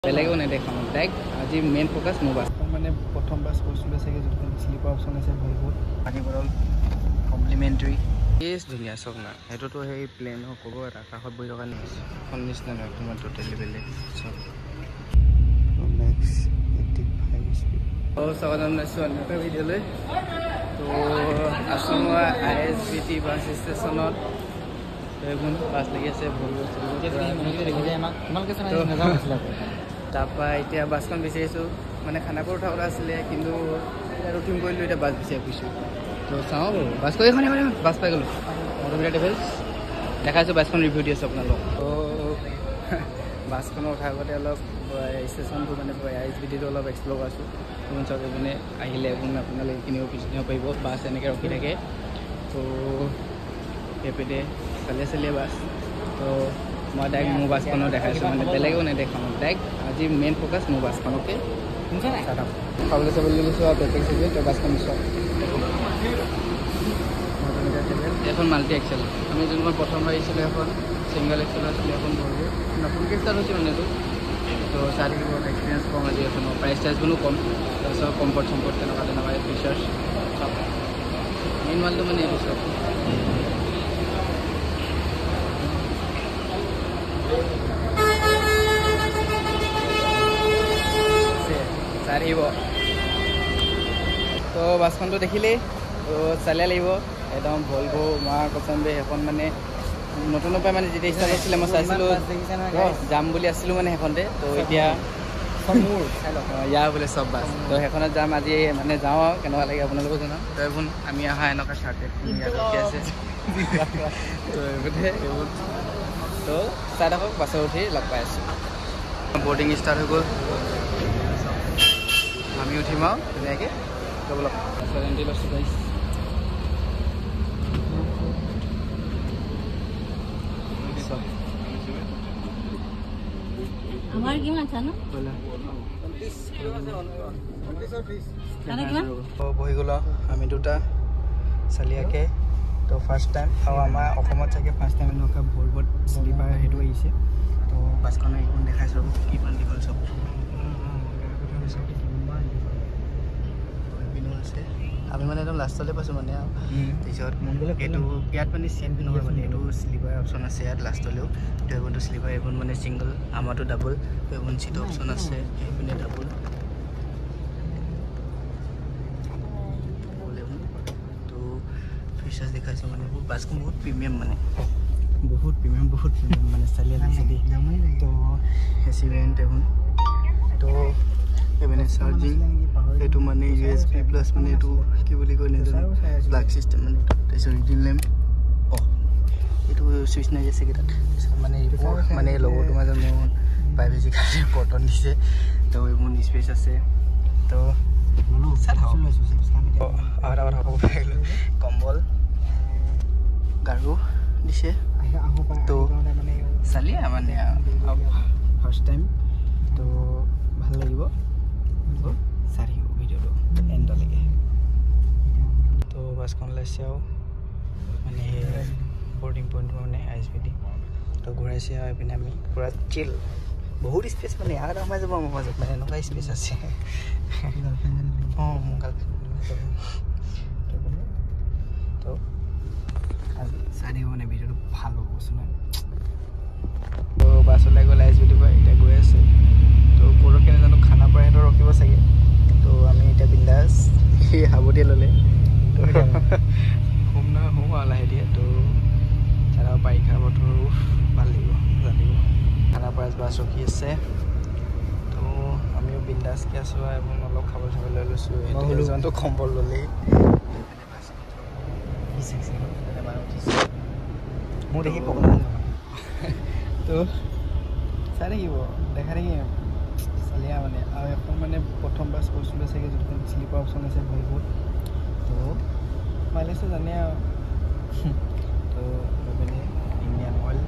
বেলেগও নেদেখাম direct আজি main focus মোৰ bus মানে প্ৰথম বাছ কৈছিলোঁ চাগে যোনখন শ্লিপাৰ অপশ্যন আছে ভলভোত পানী বটল কমপ্লিমেণ্টাৰী কেছ ধুনীয়া চব না সেইটোতো সেই প্লেন ক'ব এটা কাষত বহি থকা নিচিনা এখন নিচিনা নহয় তোমাৰ টোটেলি বেলেগ চব নেক্সট 85 স্পীড স্বাগতম জনাইছোঁ অন্য এটা ভিডিঅ'লৈ তো আছোঁ মই ISBT বাছ ষ্টেচনত এখন বাছ লাগি আছে তাৰপৰা এতিয়া বাছখন বিচাৰিছোঁ মানে খানাপুৰ উঠাব আছিলে কিন্তু এতিয়া ৰুটিং কৰিলোঁ এতিয়া বাছ বিচাৰি ফুৰিছোঁ তো চাওঁ বাৰু বাছ কৰি এখন বাছ পাই গ'লোঁ মধুমিতা ট্ৰেভেলছ দেখাইছোঁ বাছখন ৰিভিউ দি আছোঁ আপোনালোক তো বাছখনৰ উঠাৰ আগতে অলপ ষ্টেচনটো মানে ISBTটো অলপ এক্সপ্ল'ৰ কৰিছোঁ কোন চাওক এইপিনে আহিলে আপোনালোকে কিনিব পাৰিব বাছ এনেকৈ ৰখি থাকে তো সেইপিনে চালি বাছ তো মই ডাইৰেক্ট মোৰ বাছখনো দেখাইছোঁ মানে বেলেগেও নেদেখাম ডাইৰেক্ট আজি মেইন ফ'কাছ মোৰ বাছখনকে খাবলৈ চাবলৈ গৈছোঁ আৰু পেকেজ চেকেজ তো বাছখন চাওক এখন মাল্টি এক্সেল আমি যোনখন প্ৰথমবাৰ আহিছিলোঁ এখন ছিংগল এক্সেল আছিলে এখন ভলভো নতুনকৈ ষ্টাৰ্ট হৈছে মানে এইটো তো চাই থাকিব এক্সপিৰিয়েঞ্চ কম আজি এখনৰ প্ৰাইচ টাইচবোৰো কম তাৰপিছত কমফৰ্ট চমফৰ্ট তেনেকুৱা ফিচাৰ্ছ চব মেইন মালটো মানে এইটো চব আহিব তো বাছখনটো দেখিলেই তো চালিয়া লাগিব একদম ভলভো মাৰ পচন্দ সেইখন মানে নতুনৰ পৰা মানে যেতিয়া ষ্টাৰ্ট হৈছিলে মই চাইছিলোঁ যাম বুলি আছিলোঁ মানে সেইখনতে তো এতিয়া মোৰ ইয়াৰ বোলে চব বাছ তো সেইখনত যাম আজি মানে যাওঁ আৰু কেনেকুৱা লাগে আপোনালোকেও জনাওঁ তো এইবোৰ আমি অহা এনেকুৱা চাৰ্টেড ৰখি আছে তো এইবোৰ তো চাই থাকক বাছত উঠি লগ পাই আছোঁ বৰ্ডিং ষ্টাৰ্ট হৈ গ'ল আমি উঠিম আৰু ধুনীয়াকৈ ব'লক এণ্ট্ৰি লৈছোঁ গাইছ বহি গ'লো আমি দুটা চালিয়াকৈ তো ফাৰ্ষ্ট টাইম আৰু আমাৰ অসমত চাগে ফাৰ্ষ্ট টাইম এনেকুৱা ভলভোত শ্লিপাৰ সেইটো আহিছে তো বাছখনে এইখন দেখাইছোঁ কিমান দীঘল চব আছে আমি মানে একদম লাষ্টলৈ পাইছোঁ মানে তাৰপিছত এইটো ইয়াত মানে চেম নহয় মানে এইটো শ্লিপাৰ অপশ্যন আছে ইয়াত লাষ্টলৈও তো এইবোৰটো শ্লিপাৰ এইবোৰ মানে ছিংগল আমাৰতো ডাবল তো এইবোৰ চিট অপশ্যন আছে এইপিনে ডাবল তো ফিচাৰ্ছ দেখাইছোঁ মানে বাছখন বহুত প্ৰিমিয়াম মানে বহুত প্ৰিমিয়াম মানে চালিয়া লাগিছে দেই তো এচি ভেৰিয়েণ্ট এইবোৰ তো এইপিনে চাৰ্জিং এইটো মানে USB প্লাছ মানে এইটো কি বুলি কয় নাজানো প্লাগ চিষ্টেম মানে তাৰপিছত ৰিডিং লেম্প এইটো চুইচ নাই আছে কেইটাত মানে মানে লগৰটো মাজত মোৰ প্ৰাইভেচি কাৰণে কটন দিছে তো এইবোৰ স্পেচ আছে তো আৰু এটা কথা ক'ব পাৰিলোঁ কম্বল গাৰু দিছে তো চালিয়া মানে ফাৰ্ষ্ট টাইম তো ভাল লাগিব চাই থাকিব ভিডিঅ'টো এণ্ডলৈকে তো বাছখন ওলাইছে আৰু মানে বৰ্ডিং পইণ্টটো মানে ISBT তো ঘূৰাইছে আৰু এইপিনে আমি পূৰা চিল বহুত স্পেচ মানে ইয়াত সোমাই যাব মোৰ মাজত মানে এনেকুৱা স্পেচ আছে অঁ মোৰ গাৰ্লফ্ৰেণ্ড তো চাই থাকিব মানে ভিডিঅ'টো ভাল হ'ব কৈছোঁ নহয় তো বাছ ওলাই গ'ল ISBT পৰা এতিয়া গৈ আছে তো পৰহি নাজানো খানাপাৰা সিহঁতৰ ৰখিব চাগে তো আমি এতিয়া বিন্দাছ সাৱটি ল'লে তো শুম নহয় শুম আৰু লাহে দিয়ে তো আৰু বাৰিষা বতৰো ভাল লাগিব খানাপাৰা বাছ ৰখি আছে তো আমিও বিন্দাছকৈ আছোঁ আৰু অলপ খাবলৈ চাবলৈ লৈ লৈছোঁ এজনটো কম্বল ল'লেই মোৰ দেখি পগলা তো চাই থাকিব দেখা থাকিম চালিয়া মানে আৰু এখন মানে প্ৰথম বাছ কৈছিলোঁ চাগে যোনখন শ্লিপাৰ অপশ্যন আছে ভলভোত তো মাইলেজটো জানে আৰু তো এইপিনে ইণ্ডিয়ান অইল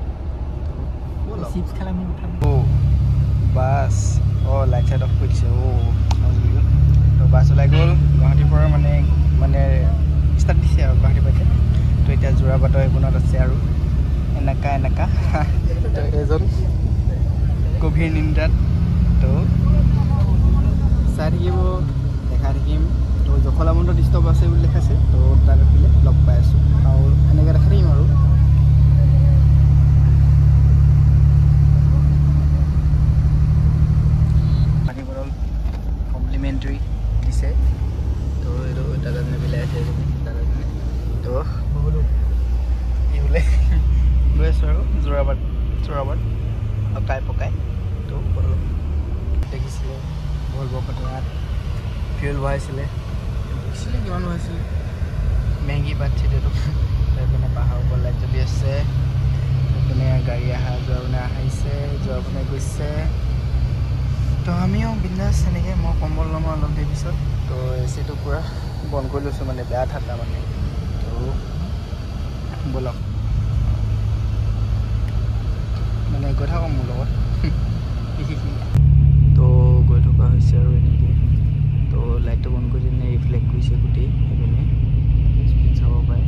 চিপছ খালে মোক উঠাম বাছ লাইট চাইট অফ কৰি দিছে তো বাছ ওলাই গ'ল গুৱাহাটীৰ পৰা মানে ষ্টাৰ্ট দিছে আৰু গুৱাহাটীৰ পৰা তো এতিয়া যোৰাবাটৰ এইবোৰত আছে আৰু এনেকা তো এজন গভীৰ নিন্দাত তো থাকিব দেখাই থাকিম তো জখলাবন্ধাত ষ্টপ আছে বুলি দেখাইছে তো তাত ৰখিলে লগ পাই আছোঁ আৰু এনেকৈ দেখাই থাকিম আৰু পানী বটল কমপ্লিমেণ্টাৰী দিছে তো এইটো দাদাজনে বিলাই আছে দাদাজনে তো বোলো কি বোলে লৈ আছোঁ আৰু যোৰাবাট পকাই তো বটল দেখিছিলে ভলভ' খটৰাত ফিউল ভৰাইছিলে কিমান ভৰাইছিলে মেগী পাতছে এইটো এইপিনে পাহাৰৰ ওপৰত লাইট জ্বলি আছে এইপিনে গাড়ী অহা যোৱা আহিছে যোৱা গৈছে তো আমিও বিন্দাছ এনেকৈ মই কম্বল ল'ম অলপ দেৰি পিছত তো এচিটো পূৰা বন্ধ কৰি লৈছোঁ মানে বেয়া ঠাণ্ডা মানে তো ব'লক মানে গৈ থাকক মোৰ লগত তো গৈ থকা হৈছে আৰু এনেকৈ তো লাইটটো বন্ধ কৰি দিনে ৰিফ্লেক্ট কৰিছে গোটেই সেইপিনে স্পীড চাব পাৰে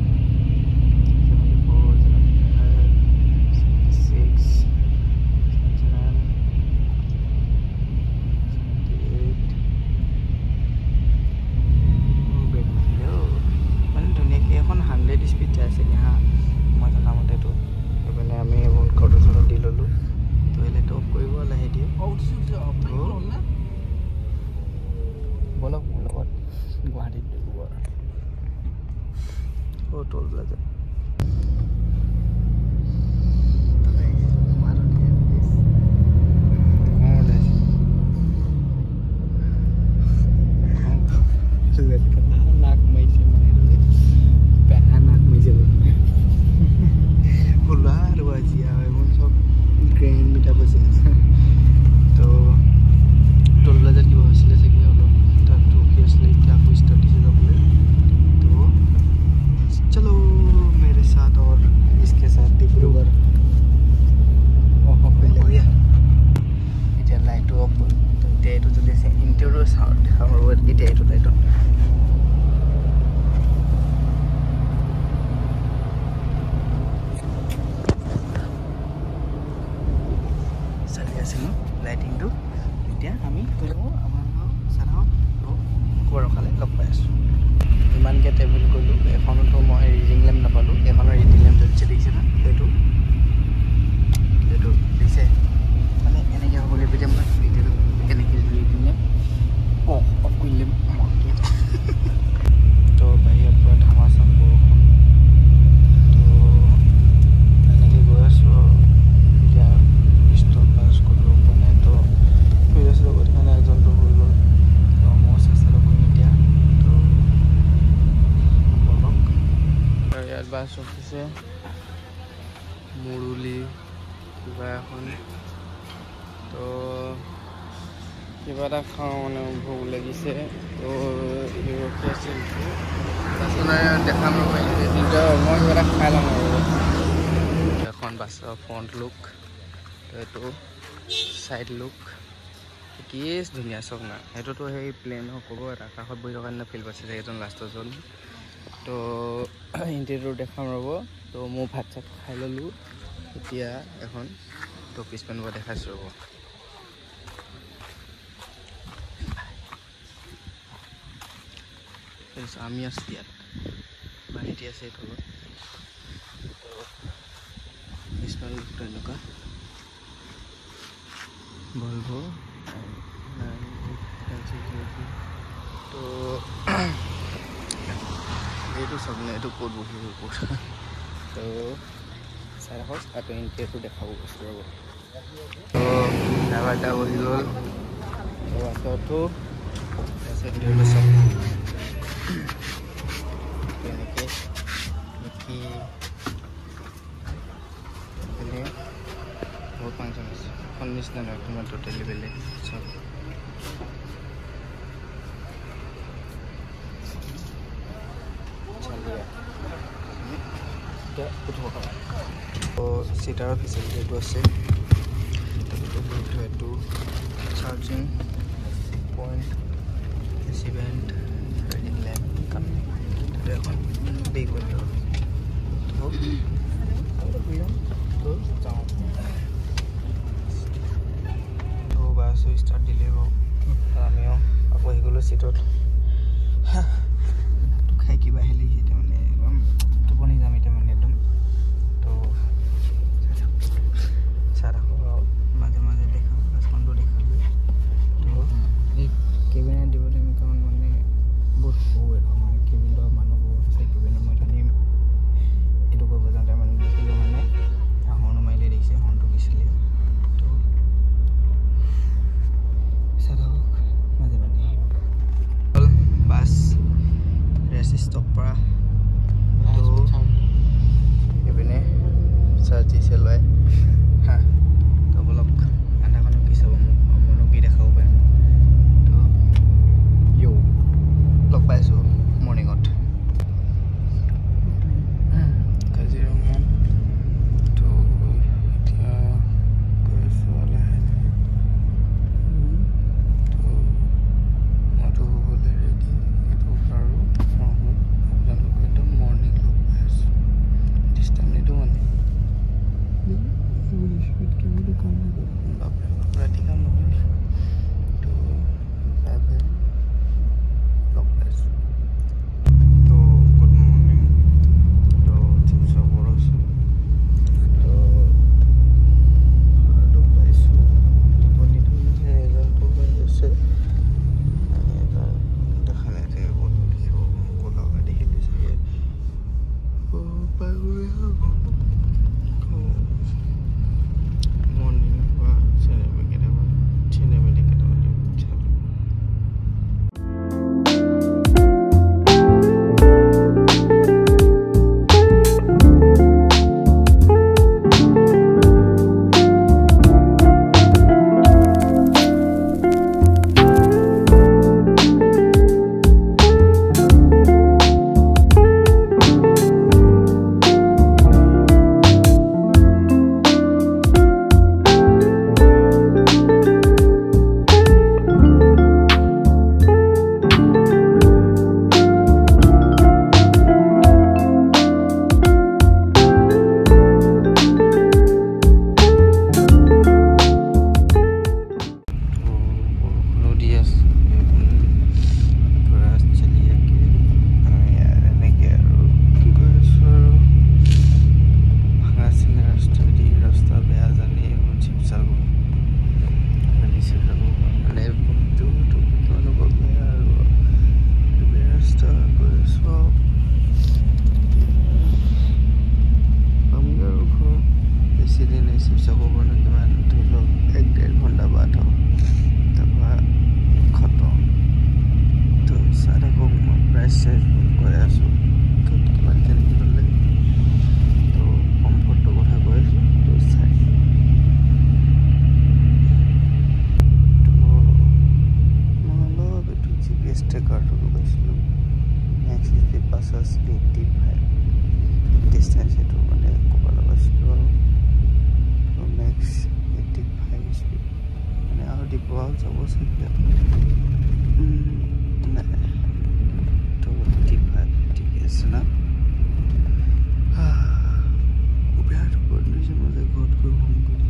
100 স্পীড যাই আছে হা মই জনামতেতো সেইপিনে আমি ফটো চটো দি ল'লোঁ তো এলেটো অফ কৰিব লাহে দিয়ে ব'লক মোৰ লগত গুৱাহাটীত ডিব্ৰুগড় টল প্লাজা লাইটিংটো এতিয়া আমি ৰখালে লগ পাই আছোঁ ইমানকৈ ট্ৰেভেল কৰিলোঁ এখনতো মই ৰিডিং লেম্প নাপালোঁ এখনৰ ৰিডিং লেম্প জ্বলিছে দেখিছে না সেইটো দিছে মানে এনেকৈ হ'ব লাগিব এতিয়া মই ভিডিঅ'টো কেনেকৈ ৰিডিং লেম্প অফ কৰি দিম তো বাহিৰৰ পৰা ধামাচাম বৰষুণ তো এনেকৈ গৈ আছোঁ এতিয়া ষ্টপ বাছ কৰিব পৰা নাই তো ফিৰি আছোঁ লগত কাৰণে এজনটো হৈ গ'ল তো মই চেষ্টা কৰিম এতিয়া তো বলক ইয়াত বাছ ৰখিছে মুৰুলি কিবা এখন তো কিবা এটা খাওঁ মানে ভোক লাগিছে তো ৰখি আছিল দেখাম কিন্তু মই কিবা এটা খাই ল'ম আৰু এখন বাছৰ ফ্ৰণ্ট লুক তো এইটো চাইড লুক কি ধুনীয়া চব না সেইটোতো সেই প্লেনৰ ক'ব এটা কাষত বহি থকা নিচিনা ফিল পাইছে এজন লাষ্টৰজন তো ইণ্টেৰিয়ৰ দেখাম ৰ'ব তো মই ভাত চাত খাই ল'লোঁ এতিয়া এখন তো পিছপিনৰ পৰা দেখাইছোঁ ৰ'ব আমি আছোঁ ইয়াত বাহিৰতে আছে এইটো তো পিছপিনৰ লুকটো এনেকুৱা ভলভ' তো এইটো চাব নে এইটো ক'ত বহিব ক'ত তো চাই ৰাখক তাতো ইণ্টেৰিয়ৰটো দেখাব গৈছোঁ ৰ'ব তো ড্ৰাইভাৰ এটা বহি গ'ল তো বাছতো ইণ্টেৰিয়ৰটো চাব এনেকৈ কি বহুত ফাংচন আছে এখন নিচিনা নহয় তোমাৰ টোটেলি বেলেগ চব চিটাৰৰ ফেচিলিটিটো আছে এইটো charging point AC vent reading lamp তাতে এখন বেগ উইণ্ড' তো যাওঁ তো বাছো ষ্টাৰ্ট দিলেই বাৰু আমিও আকৌ আহি গ'লোঁ চিটত খাই কিবা আহি লাগিছে এতিয়া মানে একদম টোপনি যাম এতিয়া মানে একদম তো চাহ খাওঁ মাজে মাজে দেখাওঁ বাছখনটো দেখালোঁ তো এই কেবিনেট দিবলৈ আমি কাৰণ মানে বহুত সৰু এখন মানে কেবিনটো মানুহ বহুত আছে কেবিনত মই জানিম এইটো কৰিব যাওঁতে মানে দেখিলোঁ মানে হৰ্ণ মাৰিলে দেখিছে হৰ্ণটো দিছিলে তো চাহ হওক মাজে মাজে বাছ ৰেষ্ট ষ্টপ পৰা এইপিনে চাৰ্জ দিছে লয় হা তো অলপ আন্ধাৰখনত কি চাব মোক কি দেখাব পাৰিম তো লগ পাইছোঁ মৰ্ণিঙত কাজিৰঙা তো এতিয়া গৈ আছোঁ লাহে তো মইতো হ'বলৈ ৰেডি এইটো আৰু আহোঁ আপোনালোকে একদম মৰ্ণিং লগ পাই আছোঁ দিছ টাইম নিদিওঁ মানে বাপৰে ৰাতি কাম নকৰি তো বাই বাই লগ পাইছোঁ তো গুড মৰ্ণিং তো শিৱসাগৰ আছোঁ তো লগ পাইছোঁ টোপনি ধৰিছে এজনটো হৈ আছে দেখা নাই চাগে ক'ত দেখিব ক'লা দেখিলে চাগে পাই গৈ মৰ্ণিং বা চিনেমা কেইটামান চালোঁ ডিষ্টেঞ্চ এইটো মানে ক'ব লগাইছিলোঁ আৰু মেক্স 85 স্পীড মানে আৰু দিব যাব চাগে নাই তো 85 ঠিকে আছে না বিৰাট ওপৰত লৈছে মই যে ঘৰত গৈ হোম কৰি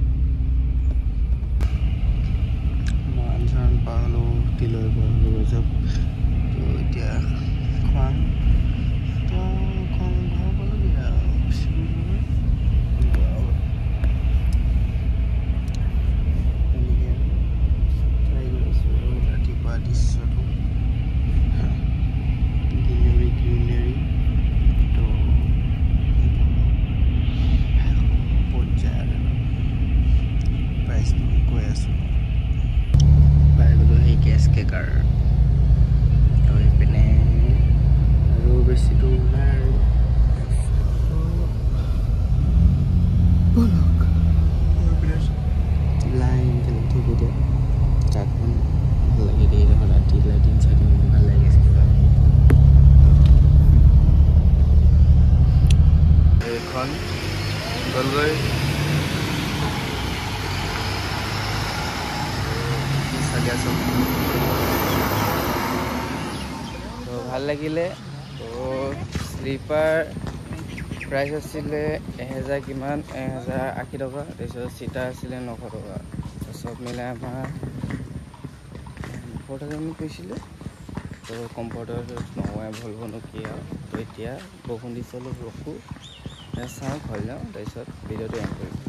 মান চান পালোঁ তিলৈ পালোঁ চব তো এতিয়া খোৱাম তো কম ঘৰ পালোগৈ ৰাতিপুৱা দৃশ্যটো গ্ৰীনেৰী তো পৰ্যায় প্ৰাইচ কৈ আছোঁ পাই গ'লোঁ সেই কেছ কেকাৰ তো এইপিনে আৰু বেছিটো ওলাই আৰু লাইন জ্বলি থাকে এতিয়া তাতখন ভাল লাগে দেই দেখোন ৰাতি লাইটিং চাইটিং ভাল লাগে কিবা এইখন গ'লগৈ চাগে আছোঁ তো ভাল লাগিলে তো স্লিপাৰ প্ৰাইচ আছিলে 1000 কিমান 1080 টকা তাৰপিছত চিটাৰ আছিলে 900 টকা চব মিলাই আমাৰ কমফৰ্টাৰ আমি কৈছিলোঁ তো কমফৰ্টাৰ নহয় ভলভ'নো কি আৰু তো এতিয়া বৰষুণ দিছে অলপ ৰখোঁ চাওঁ ঘৰ যাওঁ তাৰপিছত ভিডিঅ'টো এণ্ড কৰিম